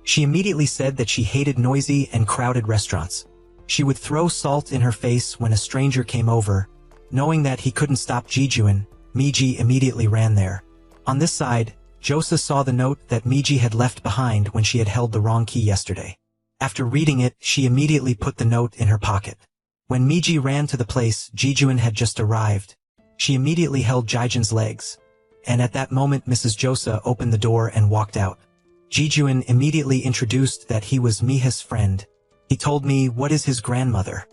She immediately said that she hated noisy and crowded restaurants. She would throw salt in her face when a stranger came over. Knowing that he couldn't stop Jijuan, Miji immediately ran there. On this side, Josa saw the note that Miji had left behind when she had held the wrong key yesterday. After reading it, she immediately put the note in her pocket. When Miji ran to the place, Jijuan had just arrived. She immediately held Jijuan's legs. And at that moment Mrs. Josa opened the door and walked out. Jijuan immediately introduced that he was Mija's friend. He told me what is his grandmother.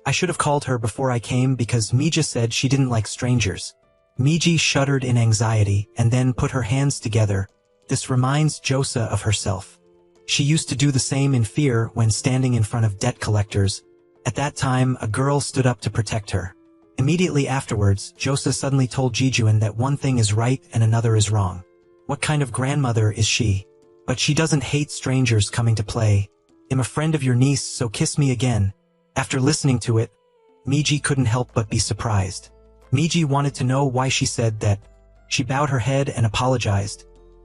I should have called her before I came because Mija said she didn't like strangers. Miji shuddered in anxiety and then put her hands together. This reminds Josa of herself. She used to do the same in fear when standing in front of debt collectors. At that time, a girl stood up to protect her. Immediately afterwards, Josa suddenly told Jijuan that one thing is right and another is wrong. What kind of grandmother is she? But she doesn't hate strangers coming to play. I'm a friend of your niece, so kiss me again. After listening to it, Miji couldn't help but be surprised. Miji wanted to know why she said that. She bowed her head and apologized,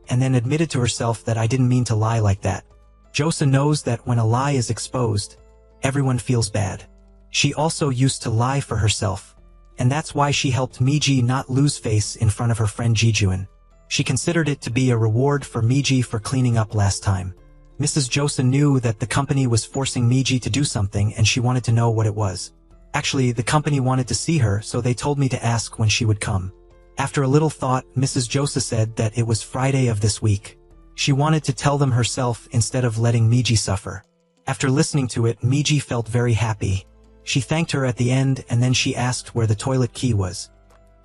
and then admitted to herself that I didn't mean to lie like that. Josa knows that when a lie is exposed, everyone feels bad. She also used to lie for herself, and that's why she helped Miji not lose face in front of her friend Jijuan. She considered it to be a reward for Miji for cleaning up last time. Mrs. Josa knew that the company was forcing Miji to do something and she wanted to know what it was. Actually, the company wanted to see her, so they told me to ask when she would come. After a little thought, Mrs. Josa said that it was Friday of this week. She wanted to tell them herself instead of letting Miji suffer. After listening to it, Miji felt very happy. She thanked her at the end and then she asked where the toilet key was.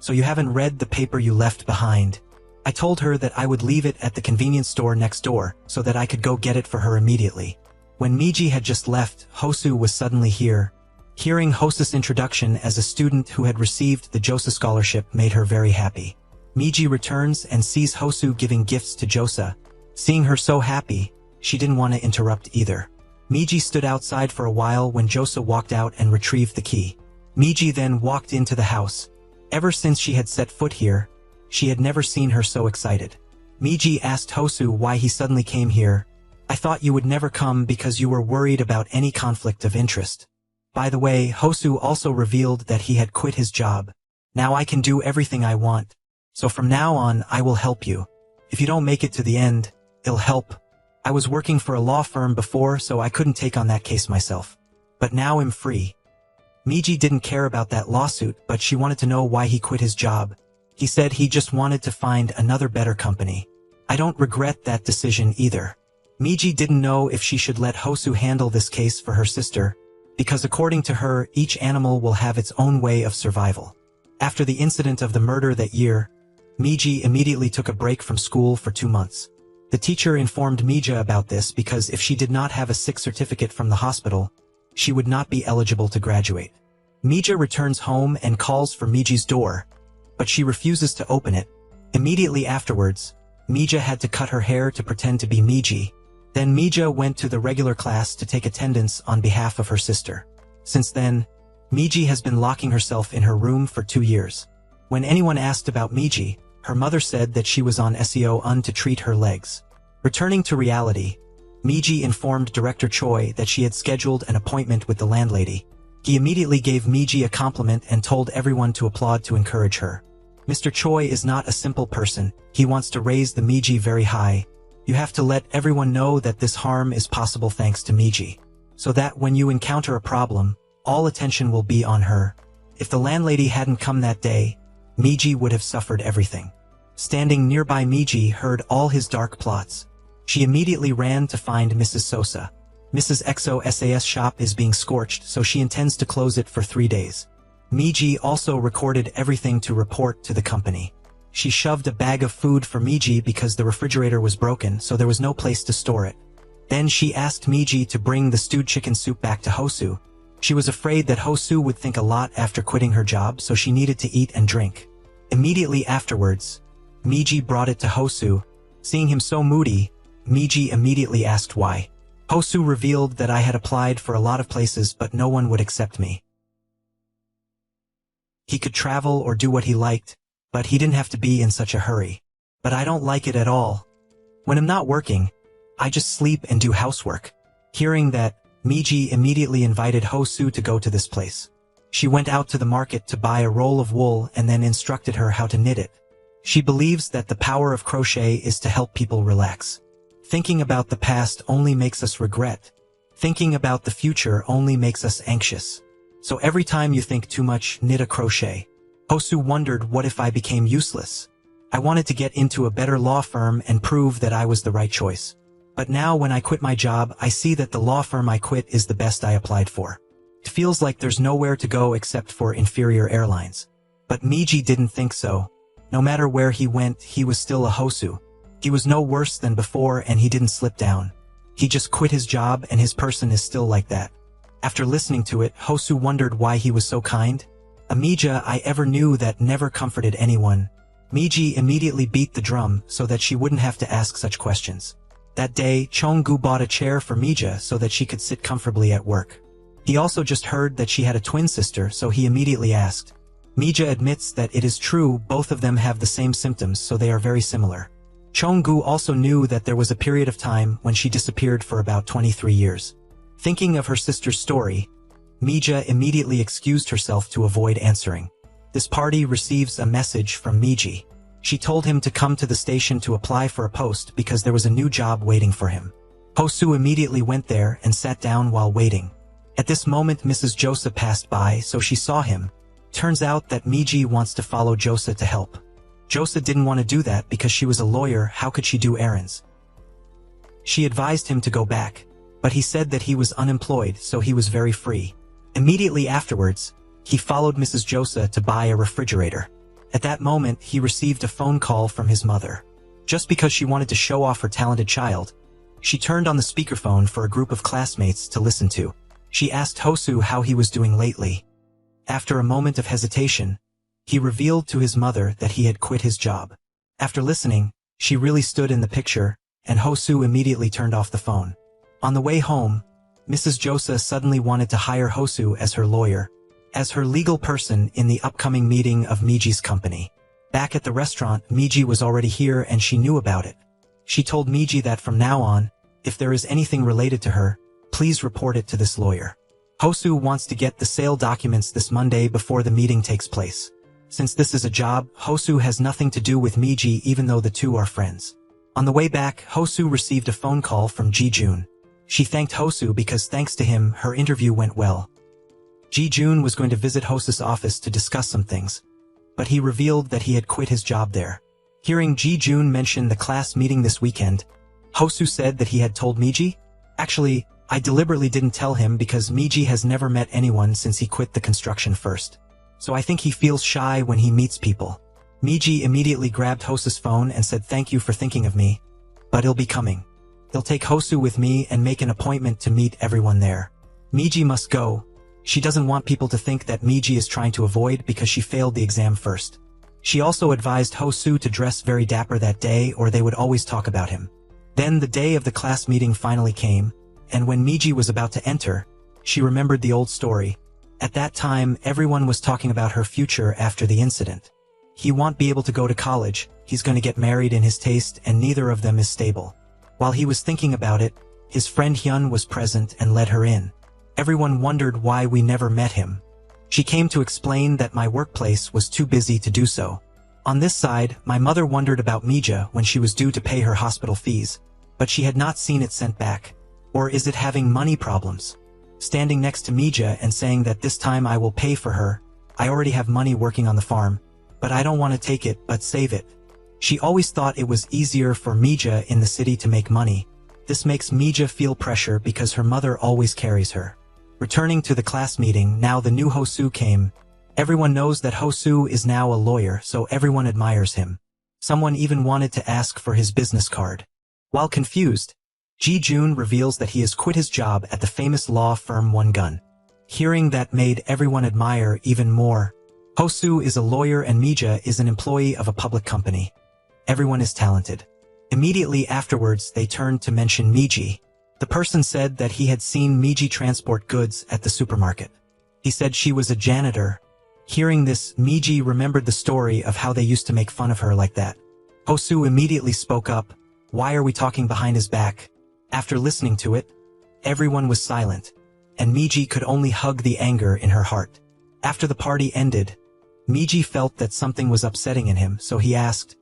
So you haven't read the paper you left behind? I told her that I would leave it at the convenience store next door so that I could go get it for her immediately. When Miji had just left, Hosu was suddenly here. Hearing Hosu's introduction as a student who had received the Josa scholarship made her very happy. Miji returns and sees Hosu giving gifts to Josa. Seeing her so happy, she didn't want to interrupt either. Miji stood outside for a while when Josa walked out and retrieved the key. Miji then walked into the house. Ever since she had set foot here, she had never seen her so excited. Miji asked Hosu why he suddenly came here. I thought you would never come because you were worried about any conflict of interest. By the way, Hosu also revealed that he had quit his job. Now I can do everything I want. So from now on, I will help you. If you don't make it to the end, it'll help. I was working for a law firm before, so I couldn't take on that case myself. But now I'm free. Miji didn't care about that lawsuit, but she wanted to know why he quit his job. He said he just wanted to find another better company. I don't regret that decision either. Miji didn't know if she should let Hosu handle this case for her sister, because according to her, each animal will have its own way of survival. After the incident of the murder that year, Miji immediately took a break from school for 2 months. The teacher informed Mija about this because if she did not have a sick certificate from the hospital, she would not be eligible to graduate. Mija returns home and calls for Miji's door, but she refuses to open it. Immediately afterwards, Mija had to cut her hair to pretend to be Miji. Then Mija went to the regular class to take attendance on behalf of her sister. Since then, Miji has been locking herself in her room for 2 years. When anyone asked about Miji, her mother said that she was on SEO to treat her legs. Returning to reality, Miji informed Director Choi that she had scheduled an appointment with the landlady. He immediately gave Miji a compliment and told everyone to applaud to encourage her. Mr. Choi is not a simple person. He wants to raise the Miji very high. You have to let everyone know that this harm is possible thanks to Miji, so that when you encounter a problem, all attention will be on her. If the landlady hadn't come that day, Miji would have suffered everything. Standing nearby, Miji heard all his dark plots. She immediately ran to find Mrs. Sosa. Mrs. XOSA's shop is being scorched, so she intends to close it for 3 days. Miji also recorded everything to report to the company. She shoved a bag of food for Miji because the refrigerator was broken, so there was no place to store it. Then she asked Miji to bring the stewed chicken soup back to Hosu. She was afraid that Hosu would think a lot after quitting her job, so she needed to eat and drink. Immediately afterwards, Miji brought it to Hosu. Seeing him so moody, Miji immediately asked why. Hosu revealed that I had applied for a lot of places but no one would accept me. He could travel or do what he liked, but he didn't have to be in such a hurry. But I don't like it at all. When I'm not working, I just sleep and do housework. Hearing that, Miji immediately invited Hosu to go to this place. She went out to the market to buy a roll of wool and then instructed her how to knit it. She believes that the power of crochet is to help people relax. Thinking about the past only makes us regret. Thinking about the future only makes us anxious. So every time you think too much, knit a crochet. Hosu wondered, what if I became useless? I wanted to get into a better law firm and prove that I was the right choice. But now when I quit my job, I see that the law firm I quit is the best I applied for. It feels like there's nowhere to go except for inferior airlines. But Miji didn't think so. No matter where he went, he was still a Hosu. He was no worse than before and he didn't slip down. He just quit his job and his person is still like that. After listening to it, Hosu wondered why he was so kind. A Mija I ever knew that never comforted anyone. Miji immediately beat the drum so that she wouldn't have to ask such questions. That day, Chong-gu bought a chair for Mija so that she could sit comfortably at work. He also just heard that she had a twin sister, so he immediately asked. Mija admits that it is true both of them have the same symptoms, so they are very similar. Chong-gu also knew that there was a period of time when she disappeared for about 23 years. Thinking of her sister's story, Mija immediately excused herself to avoid answering. This party receives a message from Miji. She told him to come to the station to apply for a post because there was a new job waiting for him. Hosu immediately went there and sat down while waiting. At this moment Mrs. Josa passed by, so she saw him. Turns out that Miji wants to follow Josa to help. Josa didn't want to do that because she was a lawyer. How could she do errands? She advised him to go back, but he said that he was unemployed, so he was very free. Immediately afterwards, he followed Mrs. Josa to buy a refrigerator. At that moment, he received a phone call from his mother. Just because she wanted to show off her talented child, she turned on the speakerphone for a group of classmates to listen to. She asked Hosu how he was doing lately. After a moment of hesitation, he revealed to his mother that he had quit his job. After listening, she really stood in the picture, and Hosu immediately turned off the phone. On the way home, Mrs. Josa suddenly wanted to hire Hosu as her lawyer, as her legal person in the upcoming meeting of Miji's company. Back at the restaurant, Miji was already here and she knew about it. She told Miji that from now on, if there is anything related to her, please report it to this lawyer. Hosu wants to get the sale documents this Monday before the meeting takes place. Since this is a job, Hosu has nothing to do with Miji even though the two are friends. On the way back, Hosu received a phone call from Ji-jun. She thanked Hosu because thanks to him, her interview went well. Ji-jun was going to visit Hosu's office to discuss some things, but he revealed that he had quit his job there. Hearing Ji-jun mention the class meeting this weekend, Hosu said that he had told Miji. Actually, I deliberately didn't tell him because Miji has never met anyone since he quit the construction first. So I think he feels shy when he meets people. Miji immediately grabbed Hosu's phone and said thank you for thinking of me, but he'll be coming. He'll take Hosu with me and make an appointment to meet everyone there. Miji must go. She doesn't want people to think that Miji is trying to avoid because she failed the exam first. She also advised Hosu to dress very dapper that day or they would always talk about him. Then the day of the class meeting finally came, and when Miji was about to enter, she remembered the old story. At that time, everyone was talking about her future after the incident. He won't be able to go to college, he's going to get married in his taste and neither of them is stable. While he was thinking about it, His friend Hyun was present and let her in. Everyone wondered why we never met him. She came to explain that my workplace was too busy to do so. On this side, my mother wondered about Mija when she was due to pay her hospital fees, but she had not seen it sent back. Or is it having money problems? Standing next to Mija and saying that this time I will pay for her. I already have money working on the farm, but I don't want to take it but save it. She always thought it was easier for Mija in the city to make money. This makes Mija feel pressure because her mother always carries her. Returning to the class meeting, now the new Hosu came. Everyone knows that Hosu is now a lawyer, so everyone admires him. Someone even wanted to ask for his business card. While confused, Ji-jun reveals that he has quit his job at the famous law firm One Gun. Hearing that made everyone admire even more. Hosu is a lawyer and Mija is an employee of a public company. Everyone is talented. Immediately afterwards, they turned to mention Miji. The person said that he had seen Miji transport goods at the supermarket. He said she was a janitor. Hearing this, Miji remembered the story of how they used to make fun of her like that. Hosu immediately spoke up. Why are we talking behind his back? After listening to it, everyone was silent, and Miji could only hug the anger in her heart. After the party ended, Miji felt that something was upsetting in him, so he asked.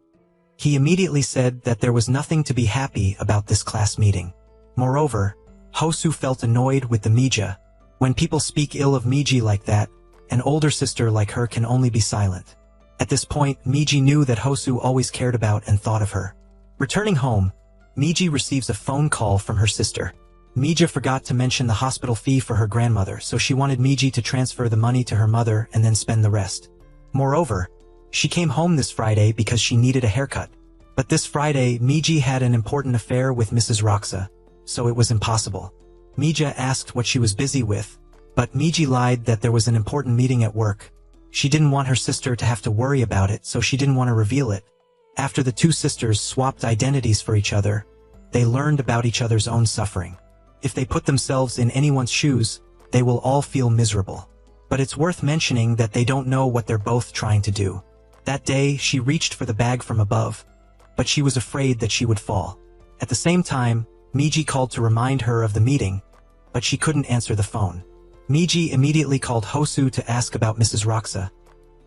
He immediately said that there was nothing to be happy about this class meeting. Moreover, Hosu felt annoyed with the Mija. When people speak ill of Miji like that, an older sister like her can only be silent. At this point, Miji knew that Hosu always cared about and thought of her. Returning home, Miji receives a phone call from her sister. Mija forgot to mention the hospital fee for her grandmother, so she wanted Miji to transfer the money to her mother and then spend the rest. Moreover, she came home this Friday because she needed a haircut. But this Friday, Miji had an important affair with Mrs. Roxa, so it was impossible. Mija asked what she was busy with, but Miji lied that there was an important meeting at work. She didn't want her sister to have to worry about it, so she didn't want to reveal it. After the two sisters swapped identities for each other, they learned about each other's own suffering. If they put themselves in anyone's shoes, they will all feel miserable. But it's worth mentioning that they don't know what they're both trying to do. That day, she reached for the bag from above, but she was afraid that she would fall. At the same time, Miji called to remind her of the meeting, but she couldn't answer the phone. Miji immediately called Hosu to ask about Mrs. Roxa,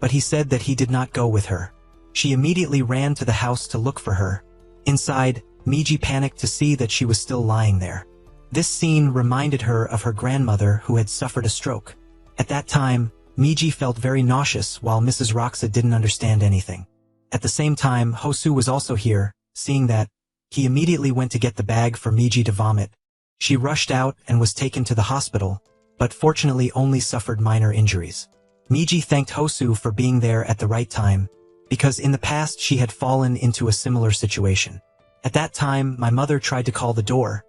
but he said that he did not go with her. She immediately ran to the house to look for her. Inside, Miji panicked to see that she was still lying there. This scene reminded her of her grandmother who had suffered a stroke. At that time, Miji felt very nauseous while Mrs. Roxa didn't understand anything. At the same time, Hosu was also here. Seeing that, he immediately went to get the bag for Miji to vomit. She rushed out and was taken to the hospital, but fortunately only suffered minor injuries. Miji thanked Hosu for being there at the right time, because in the past she had fallen into a similar situation. At that time, my mother tried to call the door,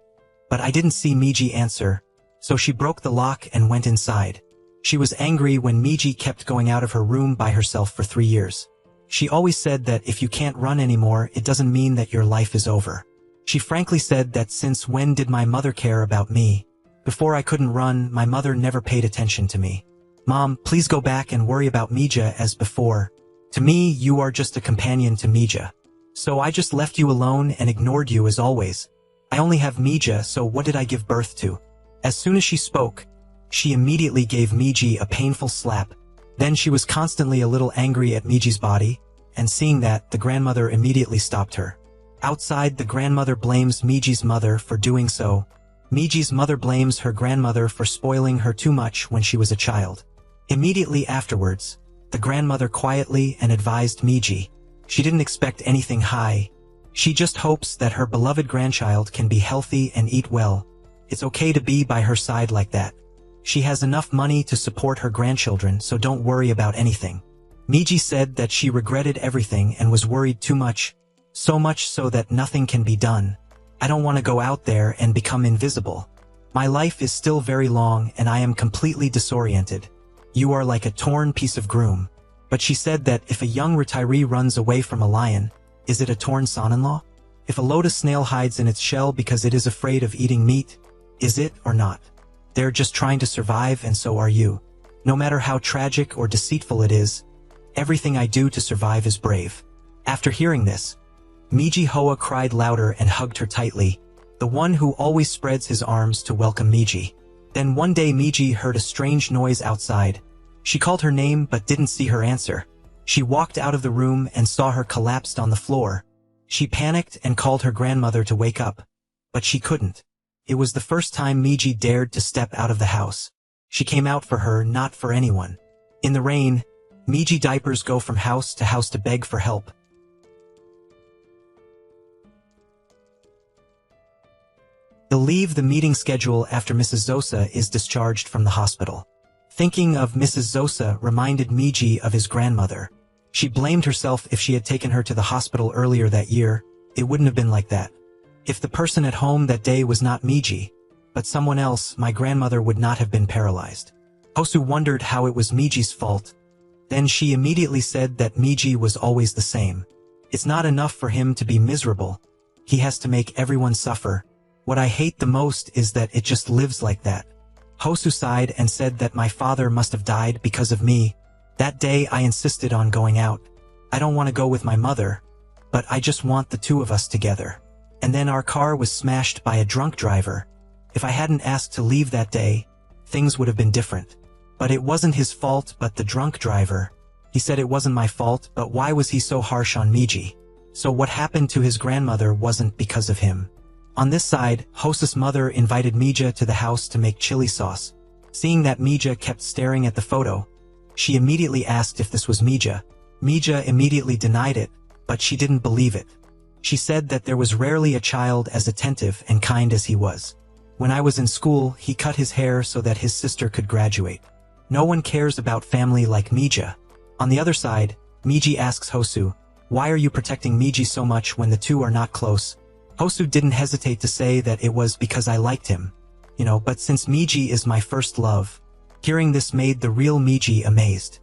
but I didn't see Miji answer, so she broke the lock and went inside. She was angry when Miji kept going out of her room by herself for 3 years. She always said that if you can't run anymore, it doesn't mean that your life is over. She frankly said that since when did my mother care about me? Before I couldn't run, my mother never paid attention to me. Mom, please go back and worry about Mija as before. To me, you are just a companion to Mija. So I just left you alone and ignored you as always. I only have Mija, so what did I give birth to? As soon as she spoke, she immediately gave Miji a painful slap. Then she was constantly a little angry at Miji's body, and seeing that, the grandmother immediately stopped her. Outside, the grandmother blames Miji's mother for doing so. Miji's mother blames her grandmother for spoiling her too much when she was a child. Immediately afterwards, the grandmother quietly and advised Miji. She didn't expect anything high. She just hopes that her beloved grandchild can be healthy and eat well. It's okay to be by her side like that. She has enough money to support her grandchildren, so don't worry about anything. Miji said that she regretted everything and was worried too much, so much so that nothing can be done. I don't want to go out there and become invisible. My life is still very long and I am completely disoriented. You are like a torn piece of groom. But she said that if a young retiree runs away from a lion, is it a torn son-in-law? If a lotus snail hides in its shell because it is afraid of eating meat, is it or not? They're just trying to survive, and so are you. No matter how tragic or deceitful it is, everything I do to survive is brave. After hearing this, Miji Hoa cried louder and hugged her tightly. the one who always spreads his arms to welcome Miji. Then one day Miji heard a strange noise outside. She called her name but didn't see her answer. She walked out of the room and saw her collapsed on the floor. She panicked and called her grandmother to wake up. But she couldn't. It was the first time Miji dared to step out of the house. She came out for her, not for anyone. In the rain, Miji diapers go from house to beg for help. He'll leave the meeting schedule after Mrs. Zosa is discharged from the hospital. Thinking of Mrs. Zosa reminded Miji of his grandmother. She blamed herself. If she had taken her to the hospital earlier that year, it wouldn't have been like that. If the person at home that day was not Miji, but someone else, my grandmother would not have been paralyzed. Hosu wondered how it was Miji's fault. Then she immediately said that Miji was always the same. It's not enough for him to be miserable. He has to make everyone suffer. What I hate the most is that it just lives like that. Hosu sighed and said that my father must have died because of me. That day I insisted on going out. I don't want to go with my mother, but I just want the two of us together. And then our car was smashed by a drunk driver. If I hadn't asked to leave that day, things would have been different. But it wasn't his fault but the drunk driver. He said it wasn't my fault, but why was he so harsh on Miji? So what happened to his grandmother wasn't because of him. On this side, Hosu's mother invited Mija to the house to make chili sauce. Seeing that Mija kept staring at the photo, she immediately asked if this was Mija. Mija immediately denied it, but she didn't believe it. She said that there was rarely a child as attentive and kind as he was. When I was in school, he cut his hair so that his sister could graduate. No one cares about family like Mija. On the other side, Miji asks Hosu, "Why are you protecting Miji so much when the two are not close?" Hosu didn't hesitate to say that it was because I liked him. But since Miji is my first love. Hearing this made the real Miji amazed.